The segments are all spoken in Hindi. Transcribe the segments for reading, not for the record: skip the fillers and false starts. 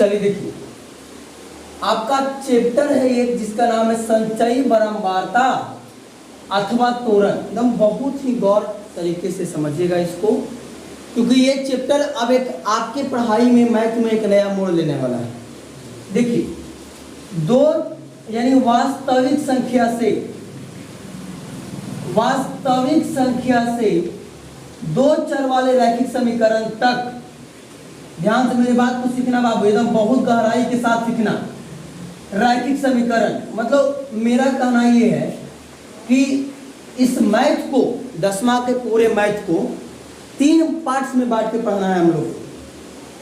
चलिए देखिए, आपका चैप्टर है एक जिसका नाम है संचयी बारंबारता अथवा त्वरण। एकदम बहुत ही गौर तरीके से समझिएगा इसको, क्योंकि ये चैप्टर अब एक आपके पढ़ाई में मैथ में एक नया मोड़ लेने वाला है। देखिए, दो यानी वास्तविक संख्या से दो चर वाले रैखिक समीकरण तक, ध्यान से मेरी बात को सीखना बाबू, एकदम बहुत गहराई के साथ सीखना। रैखिक समीकरण मतलब मेरा कहना ये है कि इस मैथ को, 10वां के पूरे मैथ को 3 पार्ट्स में बांट के पढ़ना है हम लोग।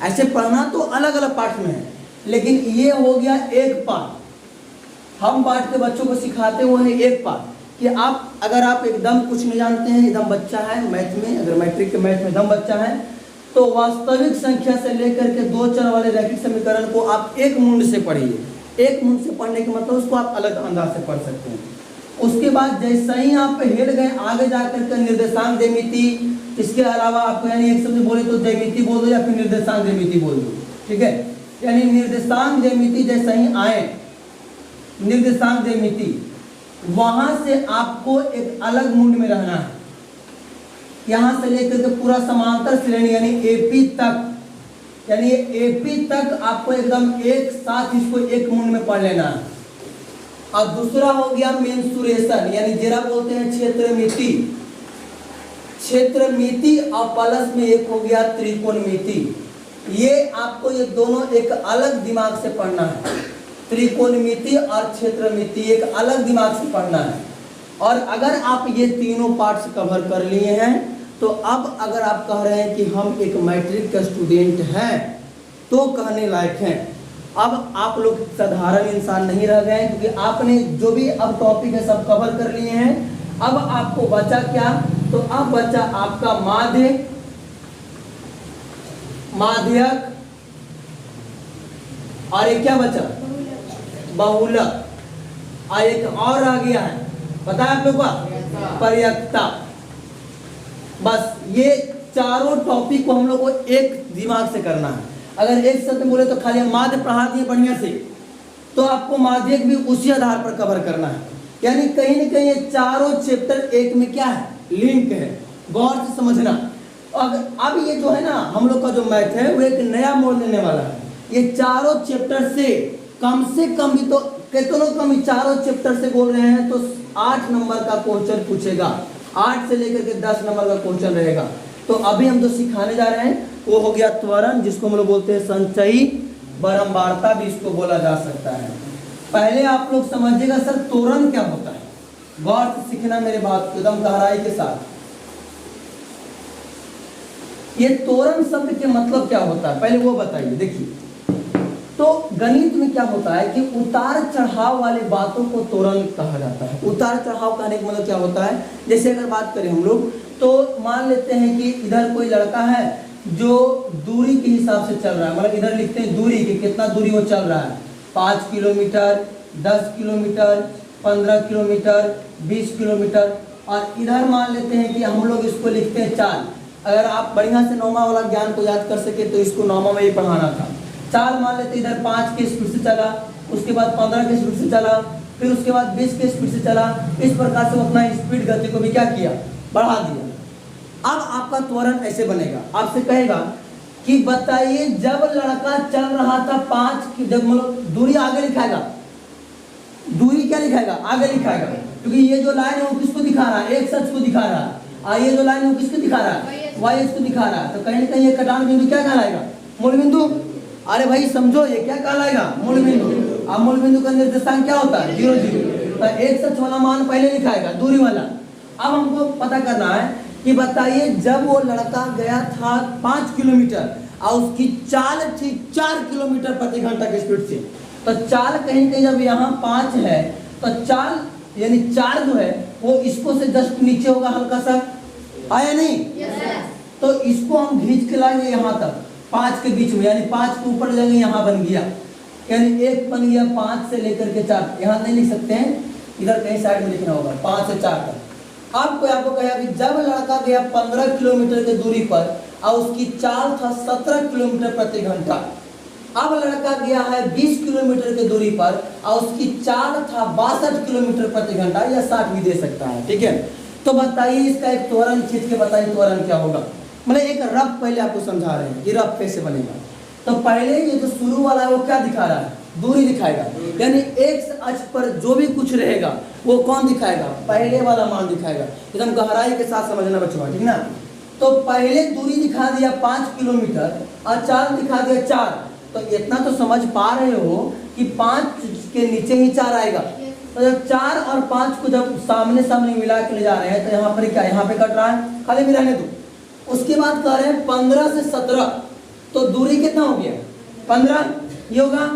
ऐसे पढ़ना तो अलग अलग पार्ट में है, लेकिन ये हो गया एक पार्ट। हम बांट के बच्चों को सिखाते हुए हैं एक पार्ट कि आप अगर आप एकदम कुछ नहीं जानते हैं, एकदम बच्चा है मैथ में, अगर मैट्रिक के मैथ में एकदम बच्चा है, तो वास्तविक संख्या से लेकर के दो चर वाले रैखिक समीकरण को आप एक मुंड से पढ़िए। एक मुंड से पढ़ने के मतलब उसको आप अलग अंदाज से पढ़ सकते हैं। उसके बाद जैसे ही आप हिल गए आगे जाकर के निर्देशांक ज्यामिति, इसके अलावा आपको यानी एक शब्द बोले तो ज्यामिति बोल दो या फिर निर्देशांक ज्यामिति बोल दो, ठीक है। यानी निर्देशांक ज्यामिति जैसे ही आए, निर्देशांक ज्यामिति, वहां से आपको एक अलग मुंड में रहना है। यहां से लेकर के पूरा समांतर श्रेणी यानी एपी तक, यानी एपी तक आपको एकदम एक साथ इसको एक मुंड में पढ़ लेना है। और दूसरा हो गया मेंसुरेशन, यानी जरा बोलते हैं क्षेत्रमिति, क्षेत्रमिति और प्लस में एक हो गया त्रिकोणमिति। ये आपको ये दोनों एक अलग दिमाग से पढ़ना है। त्रिकोणमिति और क्षेत्रमिति एक अलग दिमाग से पढ़ना है। और अगर आप ये तीनों पार्ट्स कवर कर लिए हैं, तो अब अगर आप कह रहे हैं कि हम एक मैट्रिक का स्टूडेंट हैं, तो कहने लायक हैं। अब आप लोग साधारण इंसान नहीं रह गए, क्योंकि आपने जो भी अब टॉपिक है सब कवर कर लिए हैं। अब आपको बचा क्या? तो अब बचा आपका माध्यक, और एक क्या बचा? बहुलक, और एक और आ गया है, पता है आप लोग को? पर्याप्तता। बस ये चारों टॉपिक को हम लोग को एक दिमाग से करना है। अगर एक शब्द बोले तो खाली हम माध्य पढ़ा दिए बढ़िया से, तो आपको माध्यक भी उसी आधार पर कवर करना है। यानी कहीं न कहीं ये चारों चैप्टर एक में क्या है? लिंक है। गौर से समझना। अब ये जो है ना हम लोग का जो मैथ है वो एक नया मोड़ लेने वाला है। ये चारों चैप्टर से कम भी तो कितनों कम, चारों चैप्टर से बोल रहे हैं तो 8 नंबर का क्वेश्चन पूछेगा। 8 से लेकर के 10 नंबर का क्वेश्चन रहेगा। तो अभी हम जो सिखाने जा रहे हैं वो हो गया त्वरण, जिसको हम लोग बोलते हैं संचयी बारंबारता भी इसको बोला जा सकता है। पहले आप लोग समझिएगा सर त्वरण क्या होता है। गौर से सीखना मेरे बात को एकदम गहराई के साथ। ये त्वरण शब्द के मतलब क्या होता है पहले वो बताइए। देखिए, तो गणित में क्या होता है कि उतार चढ़ाव वाली बातों को त्वरण कहा जाता है। उतार चढ़ाव कहने का मतलब क्या होता है? जैसे अगर बात करें हम लोग, तो मान लेते हैं कि इधर कोई लड़का है जो दूरी के हिसाब से चल रहा है, मतलब इधर लिखते हैं दूरी की, कितना दूरी वो चल रहा है, 5 किलोमीटर, 10 किलोमीटर, 15 किलोमीटर, 20 किलोमीटर। और इधर मान लेते हैं कि हम लोग इसको लिखते हैं चाल। अगर आप बढ़िया से 9वां वाला ज्ञान को याद कर सके तो इसको 9वां में ही पढ़ाना था। चाल मान लेते इधर 5 के स्पीड से चला, उसके बाद 15 के स्पीड से चला, फिर उसके बाद 20 के स्पीड से चला। इस प्रकार से वो अपना स्पीड गति को भी क्या किया? बढ़ा दिया। अब आपका त्वरण ऐसे बनेगा, आपसे कहेगा कि बताइए जब लड़का चल रहा था 5 की, जब मतलब दूरी आगे लिखाएगा, दूरी क्या लिखाएगा? आगे लिखाएगा, क्योंकि ये जो लाइन है वो किसको दिखा रहा है? एक्स अक्ष को दिखा रहा है। और ये जो लाइन है वो किसको दिखा रहा है? वाई अक्ष को दिखा रहा है। तो कहीं ना कहीं ये कटान बिंदु क्या कहलाएगा? मूल बिंदु। अरे भाई समझो, ये क्या कहलाएगा? मूल बिंदु। अब मूल बिंदु का निर्देशांक क्या होता है? 0 0। तो एक्स अक्ष वाला मान पहले लिखाएगा, दूरी वाला। अब हमको पता करना है कि बताइए जब वो लड़का गया था 5 किलोमीटर और उसकी चाल थी 4 किलोमीटर प्रति घंटा की स्पीड से, तो चाल कहीं कहीं जब यहाँ 5 है तो चाल यानी 4 जो है वो इसको से जस्ट नीचे होगा, हल्का सा आया नहीं? तो इसको हम खींच के लाएंगे यहाँ तक 5 के बीच में, यानी 5 के ऊपर जाएंगे, यहाँ बन गया, यानी एक बन गया 5 से लेकर के 4। यहाँ नहीं लिख सकते हैं, इधर कहीं साइड में लिखना होगा 5 से 4 तक। आपको कहा कि जब लड़का गया 15 किलोमीटर की दूरी पर और उसकी चाल था 17 किलोमीटर प्रति घंटा। अब लड़का गया है 20 किलोमीटर की दूरी पर और उसकी चाल था 62 किलोमीटर प्रति घंटा या 60 भी दे सकता है, ठीक है। तो बताइए इसका एक त्वरण खींच के बताइए त्वरण क्या होगा। मतलब एक रफ पहले आपको समझा रहे हैं कि रफ कैसे बनेगा। तो पहले ये जो शुरू वाला है वो क्या दिखा रहा है, दूरी दिखाएगा, यानी एक्स अक्ष पर जो भी कुछ रहेगा वो कौन दिखाएगा, पहले वाला मान दिखाएगा। एकदम गहराई के साथ समझना बच्चों, ठीक ना। तो पहले दूरी दिखा दिया 5 किलोमीटर और चाल दिखा दिया 4। तो इतना तो समझ पा रहे हो कि 5 के नीचे ही 4 आएगा। तो जब 4 और 5 को जब सामने सामने मिला के ले जा रहे हैं तो यहाँ पर क्या, यहाँ पे कट रहा है, खाली मिलाने दो। उसके बाद कह रहे हैं 15 से 17, तो दूरी कितना हो गया 15, ये होगा,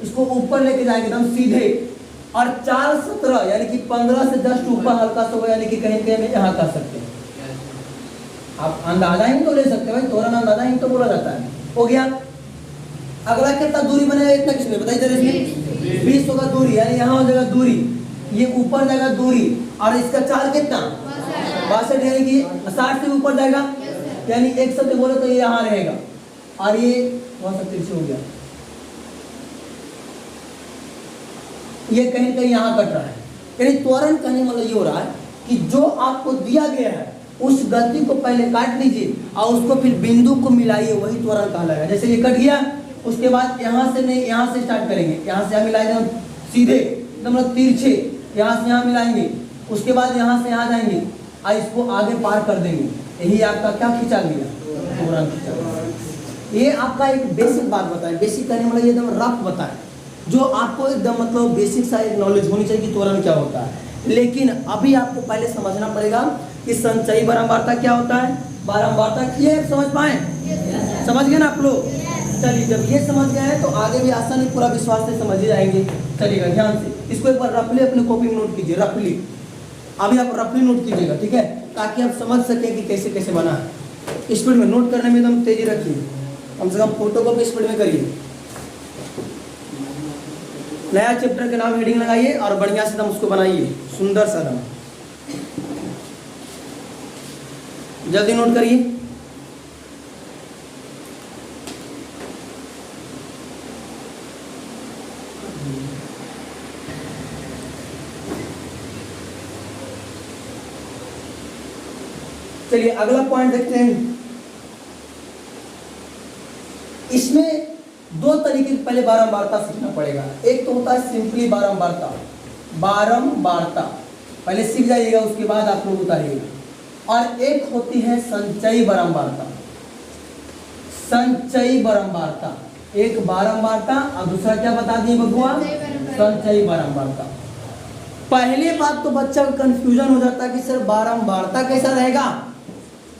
इसको ऊपर लेके जाएंगे एकदम सीधे। और 4 17 यानी कि 15 से जस्ट ऊपर हल्का सा होगा, यानी कि कहीं कहीं में यहाँ कर सकते हैं। आप अंदाजा ही तो ले सकते हो भाई, तुरंत अंदाजा ही तो बोला जाता है। हो गया। अगला कितना दूरी बनेगा, इतना किसने बताइए जरा, इसमें 20 होगा दूरी, यानी यहाँ हो जाएगा दूरी, ये ऊपर जाएगा दूरी, और इसका चाल कितना 62, यानी कि 60 से ऊपर जाएगा, यानी एक शब्द बोले तो ये यहाँ रहेगा, और ये वहां से तिरछे हो गया, ये कहीं कहीं यहाँ कट रहा है। यानी त्वरण कहने मतलब ये हो रहा है कि जो आपको दिया गया है उस गति को पहले काट लीजिए और उसको फिर बिंदु को मिलाइए, वही त्वरण कहलाएगा। जैसे ये कट गया, उसके बाद यहाँ से नहीं, यहाँ से स्टार्ट करेंगे, यहाँ से यहाँ मिलाएंगे सीधे एकदम मतलब तिरछे, यहाँ से यहाँ मिलाएंगे, उसके बाद यहाँ से यहाँ जाएंगे और इसको आगे पार कर देंगे। यही आपका क्या खींचा गया, त्वरण खींचा गया। ये आपका एक बेसिक बात बताए, बेसिक कहने मतलब ये एकदम रफ बताए, जो आपको एकदम मतलब बेसिक सा एक नॉलेज होनी चाहिए कि त्वरण क्या होता है। लेकिन अभी आपको पहले समझना पड़ेगा कि संचयी बारंबारता क्या होता है, बारंबारता क्लियर समझ पाए, समझ गए ना आप लोग। चलिए जब ये समझ गए हैं तो आगे भी आसानी पूरा विश्वास से समझ ही जाएंगे। चलिएगा ध्यान से, इसको एक बार रफली अपने कॉपी में नोट कीजिए, रफली अभी आप रफली नोट कीजिएगा, ठीक है, ताकि आप समझ सकें कि कैसे कैसे बना है। स्पीड में नोट करने में एकदम तेजी रखिए, कम से कम फोटो को भी स्पीड में करिए। नया चैप्टर के नाम हेडिंग लगाइए और बढ़िया से एकदम उसको बनाइए, सुंदर सा एकदम, जल्दी नोट करिए। चलिए अगला पॉइंट देखते हैं। इसमें दो तरीके की पहले बारंबारता सीखना पड़ेगा। एक तो होता है सिंपली बारंबारता, बारंबारता पहले सीख जाइएगा, उसके बाद आप लोग उतारिएगा। और एक होती है संचयी बारंबारता, संचयी बारंबारता, एक बारंबारता और दूसरा क्या बता दिए बबुआ, संचयी बारंबारता। पहले बात तो बच्चा को कंफ्यूजन हो जाता है कि सर बारंबारता कैसा रहेगा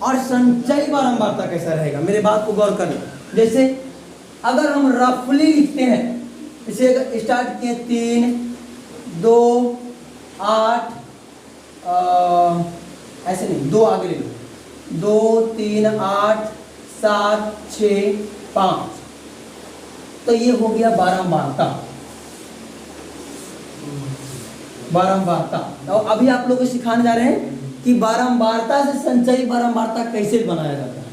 और संचयी बारंबारता कैसा रहेगा। मेरे बात को गौर करें, जैसे अगर हम रफली लिखते हैं, इसे स्टार्ट किए 3 2 8 ऐसे नहीं, 2 आगे ले लो, 2 3 8 7 6 5, तो ये हो गया बारंबारता, बारंबारता। तो अभी आप लोग को सिखाने जा रहे हैं कि बारंबारता से संचयी बारंबारता कैसे बनाया जाता है,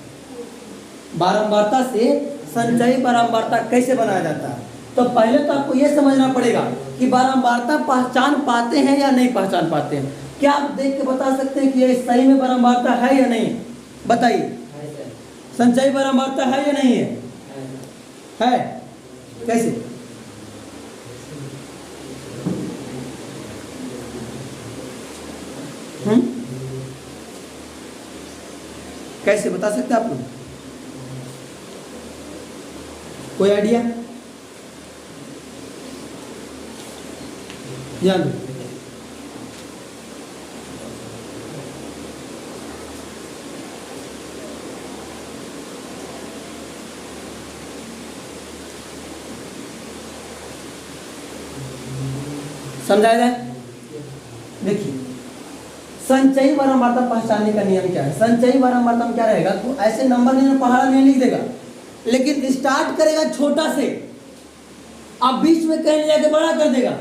बारंबारता से संचयी बारंबारता कैसे बनाया जाता है। तो पहले तो आपको यह समझना पड़ेगा कि बारंबारता पहचान पाते हैं या नहीं पहचान पाते हैं। क्या आप देख के बता सकते हैं कि ये सही में बारंबारता है या नहीं, बताइए, संचयी बारंबारता है या नहीं है कैसे? कैसे बता सकते हैं आप लोग, कोई आइडिया? ध्यान दो, समझाया जाए। देखिए संचयी बारंबारता पहचानने का नियम क्या है। संचयी बारंबारता में क्या रहेगा, तो ऐसे नंबर नहीं पहाड़ा नहीं लिख देगा, लेकिन स्टार्ट करेगा छोटा से, अब बीच में कहीं जाके बड़ा कर देगा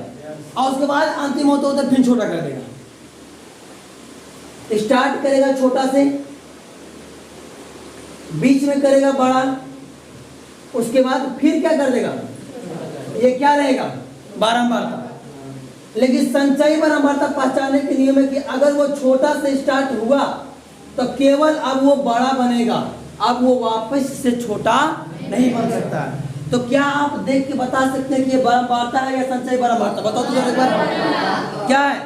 और उसके बाद अंतिम होते होते फिर छोटा कर देगा। स्टार्ट करेगा छोटा से, बीच में करेगा बड़ा, उसके बाद फिर क्या कर देगा, ये क्या रहेगा, बारंबारता। लेकिन संचयी बारंबारता पहचानने के नियम है कि अगर वो छोटा से स्टार्ट हुआ तो केवल अब वो बड़ा बनेगा, अब वो वापस से छोटा नहीं बन सकता है। तो क्या आप देख के बता सकते हैं कि ये बारंबारता है या संचयी बारंबारता? बताओ तो जरा एक बार, क्या है?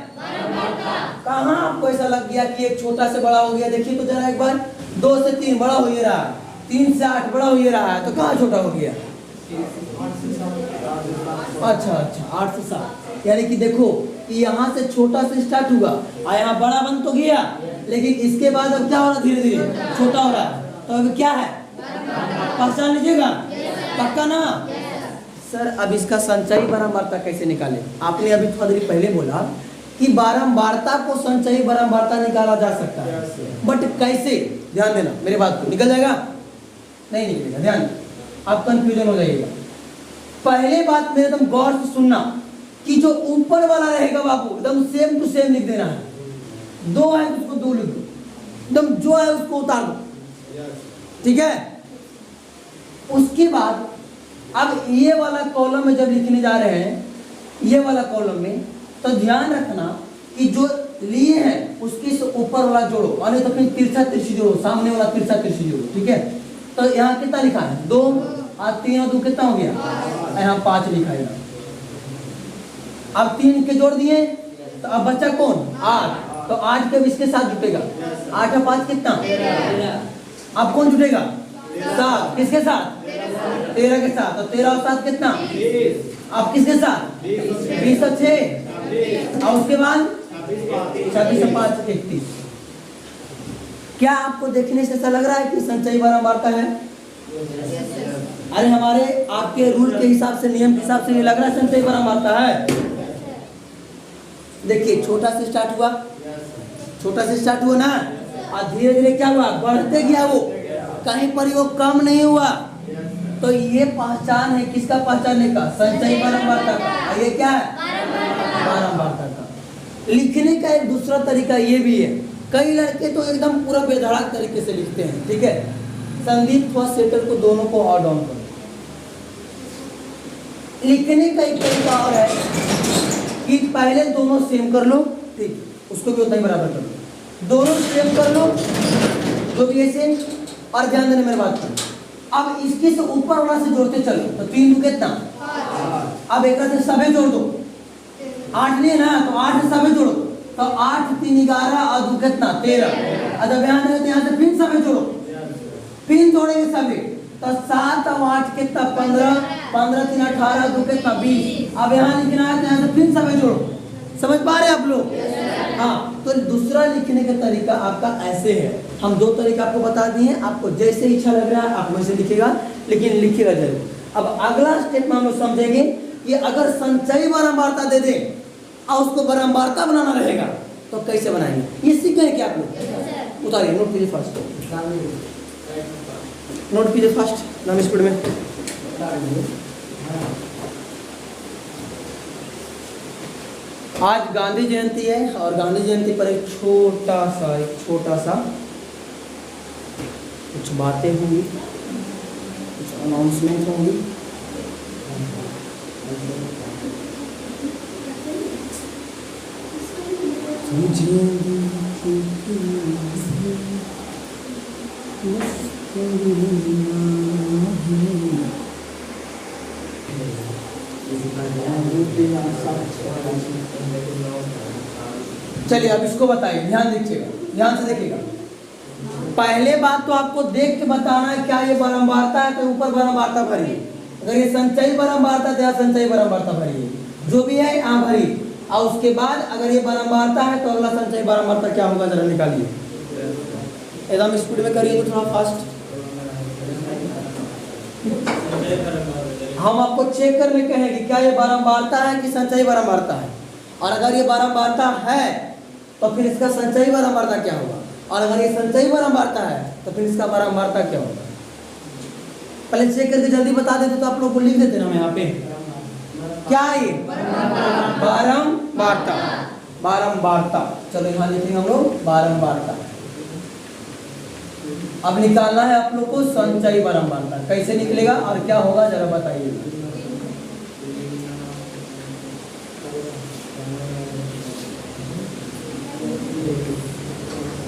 कहाँ आपको ऐसा लग गया कि एक छोटा से बड़ा हो गया? देखिए तो जरा एक बार, 2 से 3 बड़ा हो ही रहा है, 3 से 8 बड़ा हो ही रहा है, तो कहाँ छोटा हो गया? अच्छा, 8 से 7, यानी कि देखो कि यहाँ से छोटा से स्टार्ट हुआ और यहाँ बड़ा बन तो गया, लेकिन इसके बाद अब क्या हो रहा है, धीरे धीरे छोटा हो रहा है। तो अब क्या है, पहचान लीजिएगा, पक्का ना? सर अब इसका संचयी बारंबारता कैसे निकाले? आपने अभी थोड़ी देर पहले बोला कि बारंबारता को संचयी बारंबारता निकाला जा सकता है, बट कैसे? ध्यान देना मेरे बात को, निकल जाएगा? नहीं निकलेगा, ध्यान, आप कंफ्यूजन हो जाइएगा। पहले बात मेरे एकदम गौर से सुनना कि जो ऊपर वाला रहेगा बाबू एकदम सेम टू सेम लिख देना है, 2 है उसको 2 लिख दो, एकदम जो है उसको उतार दो, ठीक है? उसके बाद अब ये वाला कॉलम में जब लिखने जा रहे हैं, ये वाला कॉलम में, तो ध्यान रखना कि जो लिए हैं उसके से ऊपर वाला जोड़ो, और तो फिर तिरछा तिरछी जोड़ो, सामने वाला तिरछा तिरछी जोड़ो, ठीक है? तो यहाँ कितना लिखा है, 2 और 3 और 2 कितना हो गया, यहाँ 5 लिखा है। अब 3 के जोड़ दिए तो अब बचा कौन, 8, तो 8 के इसके साथ जुटेगा, 8 और 5 कितना, अब कौन जुटेगा, 7, किसके साथ, 13 के साथ, तो 13 और 7 कितना, अब किसके साथ, 20 और 6, और उसके बाद 26 और 5 31। क्या आपको देखने से ऐसा लग रहा है कि संचयी बारंबारता है? अरे हमारे आपके रूल के हिसाब से, नियम के हिसाब से ये लग रहा है संचयी बारंबारता है। देखिए छोटा से स्टार्ट हुआ, छोटा से स्टार्ट हुआ ना, और धीरे धीरे क्या हुआ, बढ़ते गया, वो कहीं पर वो कम नहीं हुआ। तो ये पहचान है किसका, पहचानने का, संचयी बारंबारता का। ये क्या है, बारंबारता का। लिखने का एक दूसरा तरीका ये भी है, कई लड़के तो एकदम पूरा बेधड़क तरीके से लिखते हैं, ठीक है? संदीप व सेटर को दोनों को और डाउन करो। लिखने का एक तरीका और है कि पहले दोनों सेम कर लो, ठीक, उसको भी उतना ही बराबर कर लो, दोनों सेम कर लो, जो भी है सेम। और ध्यान देना मेरी बात पर, अब इसके से ऊपर वाला से जोड़ते चलो, तो 3 2 कितना, अब एक से सभी जोड़ दो, 8 नहीं है ना, तो 8 से सभी जोड़ो, तो 8 3 11 और 2 कितना, 13। अब यहाँ से यहाँ से फिर सभी जोड़ो, फिर जोड़ेंगे सभी, तो 7 और 8 कितना, 15, 15 3 18, 2 कितना, 20। अब यहाँ लिखना है तो यहाँ से फिर सभी जोड़ो, समझ पा रहे आप लोग? हाँ, तो दूसरा लिखने का तरीका आपका ऐसे है, हम 2 तरीका आपको बता दिए, आपको जैसे इच्छा लग रहा है आप वैसे लिखेगा, लेकिन लिखिएगा जरूर। अब अगला स्टेप में हम लोग समझेंगे कि अगर संचयी बारंबारता दे दें और उसको बारंबारता बनाना रहेगा तो कैसे बनाएंगे, ये सीख गए क्या आप लोग? उतारिए, नोट कीजिए फर्स्ट, नोट कीजिए फर्स्ट, नाम स्पीड में। आज गांधी जयंती है और गांधी जयंती पर एक छोटा सा कुछ बातें होंगी, कुछ अनाउंसमेंट होंगी। चलिए अब इसको बताइए, ध्यान दीजिएगा, ध्यान से देखिएगा। पहले बात तो आपको देख के बताना है क्या ये बारंबारता है, तो ऊपर बारंबारता भरिए, अगर ये संचयी बारंबारता तो यहाँ संचयी बारंबारता भरिए, जो भी है यहाँ भरिए, और उसके बाद अगर ये बारंबारता है तो अगला संचयी बारंबारता क्या होगा जरा निकालिए, एकदम स्पीड में करिए, तो थोड़ा फास्ट। हम आपको चेक करने कहेंगे क्या ये बारंबारता है कि संचयी बारंबारता है, और अगर ये बारंबारता है तो फिर इसका संचयी बारंबारता क्या होगा, और अगर ये संचयी बारंबारता है तो फिर इसका बारंबारता क्या होगा। पहले चेक करके जल्दी बता देते तो आप लोग को लिख देते ना यहाँ पे, क्या है ये बारंबारता, बारंबारता। चलो यहाँ लिखेंगे हम लोग बारंबारता। अब निकालना है आप लोग को संचयी बारंबारता। कैसे निकलेगा और क्या होगा जरा बताइए।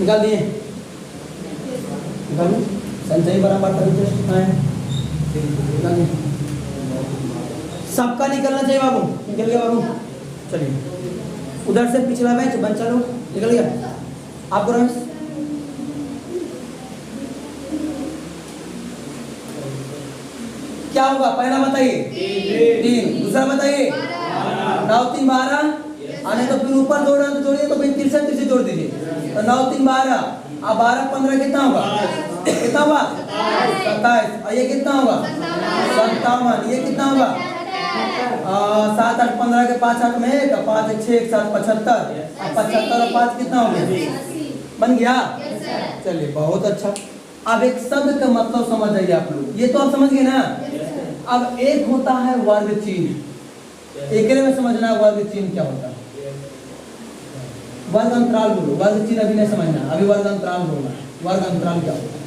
निकाल दिए, निकाल संचयी बारंबारता निकाल दिए। सबका निकलना चाहिए बाबू, निकल गया बाबू। चलिए उधर से पिछला बैच बन, चलो निकल गया आपको रमेश। क्या होगा पहला बताइए 3, दूसरा बताइए 9 3 12, आने तो फिर ऊपर जोड़ना तो जोड़िए, तो फिर 3 से जोड़ दीजिए, तो 9 3 12, अब 12 15 कितना होगा, कितना होगा 27, और ये कितना होगा 57, ये कितना होगा 7 8 15 के 5 8 में 1, 5 1 6 1 7 75, अब 75 और 5 कितना हो गया, बन गया। चलिए बहुत अच्छा। अब एक शब्द का मतलब समझ जाइए आप लोग, ये तो आप समझ गए ना। अब एक होता है वर्ग चिन्ह, एक में समझना है वर्ग चिन्ह क्या होता है। वर्ग अंतराल बोलो, वर्ग चिन्ह अभी नहीं समझना, अभी वर्ग अंतराल बोलना है। वर्ग अंतराल क्या होता है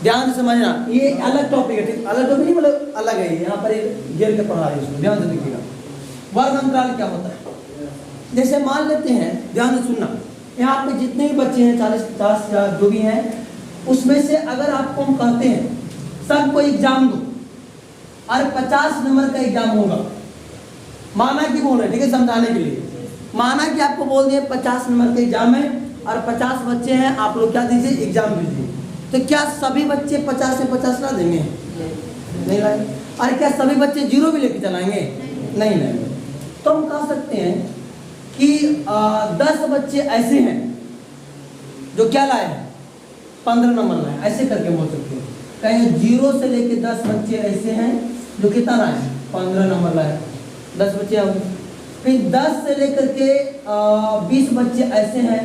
ध्यान से समझना, ये अलग टॉपिक है, ठीक, अलग टॉपिक नहीं मतलब अलग है, यहाँ पर घेर के पढ़ा रहे इसको, ध्यान से देखिएगा। वर्ग अंतराल क्या होता है, जैसे मान लेते हैं, ध्यान से सुनना, यहाँ पे जितने भी बच्चे हैं 40 50 या जो भी हैं, उसमें से अगर आपको हम कहते हैं सबको एग्जाम दो और 50 नंबर का एग्जाम होगा, माना कि बोल रहे, ठीक है, समझाने के लिए, माना कि आपको बोल दिए 50 नंबर का एग्जाम है और 50 बच्चे हैं, आप लोग क्या दीजिए एग्जाम दीजिए, तो क्या सभी बच्चे 50 से 50 ला देंगे, नहीं लाएंगे। और क्या सभी बच्चे 0 भी लेके चलाएंगे, नहीं लाएंगे। तो हम कह सकते हैं कि 10 बच्चे ऐसे हैं जो क्या लाए, 15 नंबर लाए, ऐसे करके बोल सकते हैं। कहीं 0 से लेके 10 बच्चे ऐसे हैं जो कितना लाए, 15 नंबर लाए, 10 बच्चे होंगे। फिर 10 से लेकर के 20 बच्चे ऐसे हैं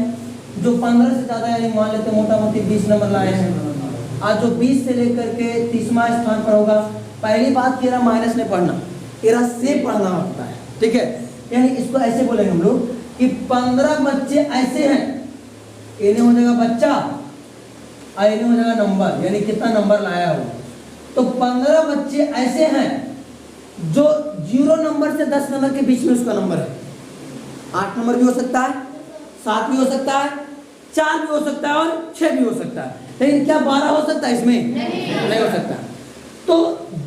जो 15 से ज़्यादा, यानी मान लेते मोटा मोटी 20 नंबर लाए हैं। आज जो 20 से लेकर के 30वां स्थान पर होगा, पहली बात कि माइनस नहीं पढ़ना, एरा से पढ़ना होता है, ठीक है। यानी इसको ऐसे बोलेंगे हम लोग कि 15 बच्चे ऐसे हैं, इन्हें हो जाएगा बच्चा और इन्हें हो जाएगा नंबर, यानी कितना नंबर लाया हो। तो 15 बच्चे ऐसे हैं जो 0 नंबर से 10 नंबर के बीच में उसका नंबर है। 8 नंबर भी हो सकता है, 7 भी हो सकता है, 4 भी हो सकता है और 6 भी हो सकता है। लेकिन क्या 12 हो सकता है इसमें? नहीं हो सकता। तो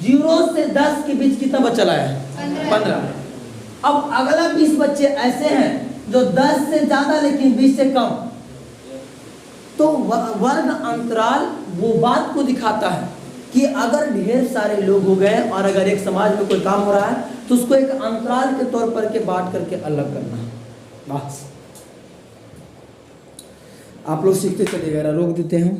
0 से 10 के बीच कितना बच्चा लाया है? 15। अब अगला 20 बच्चे ऐसे हैं जो 10 से ज्यादा लेकिन 20 से कम। तो वर्ग अंतराल वो बात को दिखाता है कि अगर ढेर सारे लोग हो गए और अगर एक समाज में कोई काम हो रहा है तो उसको एक अंतराल के तौर पर के बांट करके अलग करना है। बस आप लोग सीखते चलिएगा, रोक देते हैं।